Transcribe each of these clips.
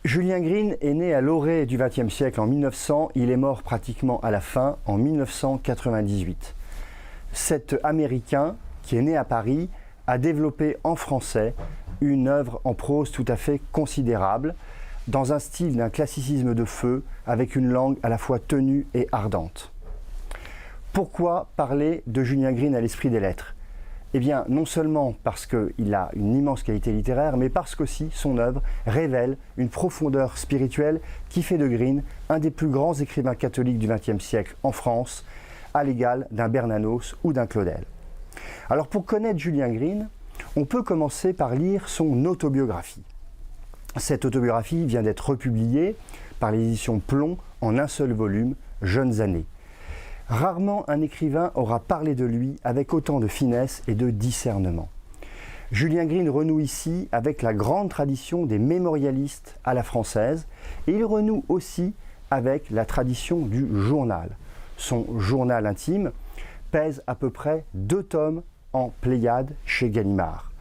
Julien Green est né à l'orée du XXe siècle en 1900, il est mort pratiquement à la fin en 1998. Cet Américain, qui est né à Paris, a développé en français une œuvre en prose tout à fait considérable, dans un style d'un classicisme de feu, avec une langue à la fois tenue et ardente. Pourquoi parler de Julien Green à l'esprit des lettres ? Eh bien, non seulement parce qu'il a une immense qualité littéraire, mais parce qu'aussi son œuvre révèle une profondeur spirituelle qui fait de Green un des plus grands écrivains catholiques du XXe siècle en France, à l'égal d'un Bernanos ou d'un Claudel. Alors pour connaître Julien Green, on peut commencer par lire son autobiographie. Cette autobiographie vient d'être republiée par les éditions Plomb en un seul volume, Jeunes années. Rarement un écrivain aura parlé de lui avec autant de finesse et de discernement. Julien Green renoue ici avec la grande tradition des mémorialistes à la française et il renoue aussi avec la tradition du journal. Son journal intime pèse à peu près 2 tomes en Pléiade chez Gallimard.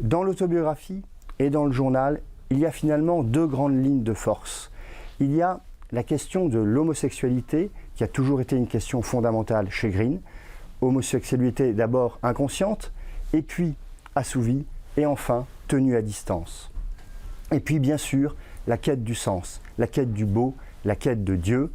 Dans l'autobiographie et dans le journal, il y a finalement 2 grandes lignes de force. Il y a la question de l'homosexualité, qui a toujours été une question fondamentale chez Green. Homosexualité d'abord inconsciente, et puis assouvie, et enfin tenue à distance. Et puis bien sûr, la quête du sens, la quête du beau, la quête de Dieu.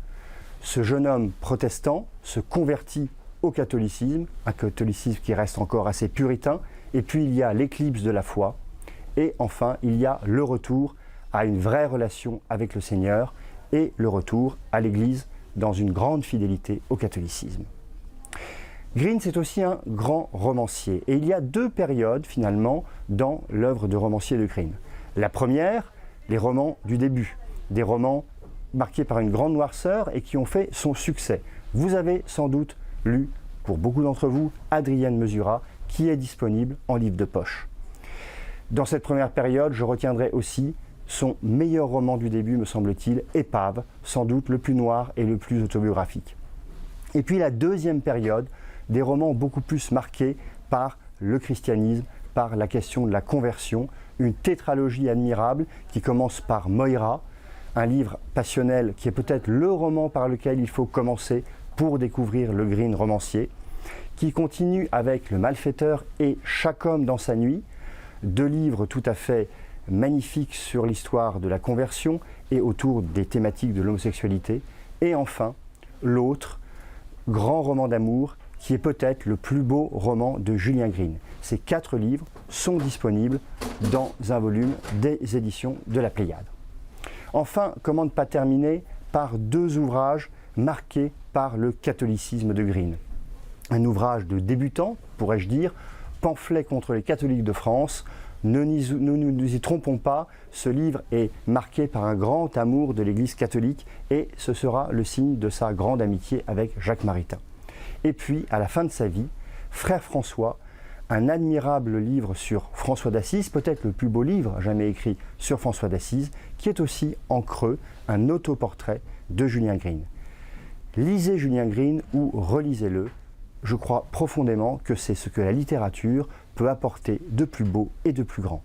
Ce jeune homme protestant se convertit au catholicisme, un catholicisme qui reste encore assez puritain, et puis il y a l'éclipse de la foi, et enfin il y a le retour à une vraie relation avec le Seigneur, et le retour à l'Église dans une grande fidélité au catholicisme. Green, c'est aussi un grand romancier, et il y a 2 périodes finalement dans l'œuvre de romancier de Green. La première, les romans du début, des romans marqués par une grande noirceur et qui ont fait son succès. Vous avez sans doute lu, pour beaucoup d'entre vous, Adrienne Mesura, qui est disponible en livre de poche. Dans cette première période, je retiendrai aussi son meilleur roman du début, me semble-t-il, Épave, sans doute le plus noir et le plus autobiographique. Et puis la deuxième période, des romans beaucoup plus marqués par le christianisme, par la question de la conversion, une tétralogie admirable qui commence par Moïra, un livre passionnel qui est peut-être le roman par lequel il faut commencer pour découvrir le Green romancier, qui continue avec Le Malfaiteur et Chaque homme dans sa nuit, 2 livres tout à fait magnifiques sur l'histoire de la conversion et autour des thématiques de l'homosexualité, et enfin l'autre grand roman d'amour qui est peut-être le plus beau roman de Julien Green. Ces 4 livres sont disponibles dans un volume des éditions de la Pléiade. Enfin, comment ne pas terminer par 2 ouvrages marqués par le catholicisme de Green. Un ouvrage de débutant, pourrais-je dire, Pamphlet contre les catholiques de France. Ne nous y trompons pas, ce livre est marqué par un grand amour de l'Église catholique et ce sera le signe de sa grande amitié avec Jacques Maritain. Et puis, à la fin de sa vie, Frère François, un admirable livre sur François d'Assise, peut-être le plus beau livre jamais écrit sur François d'Assise, qui est aussi en creux un autoportrait de Julien Green. Lisez Julien Green ou relisez-le. Je crois profondément que c'est ce que la littérature peut apporter de plus beau et de plus grand.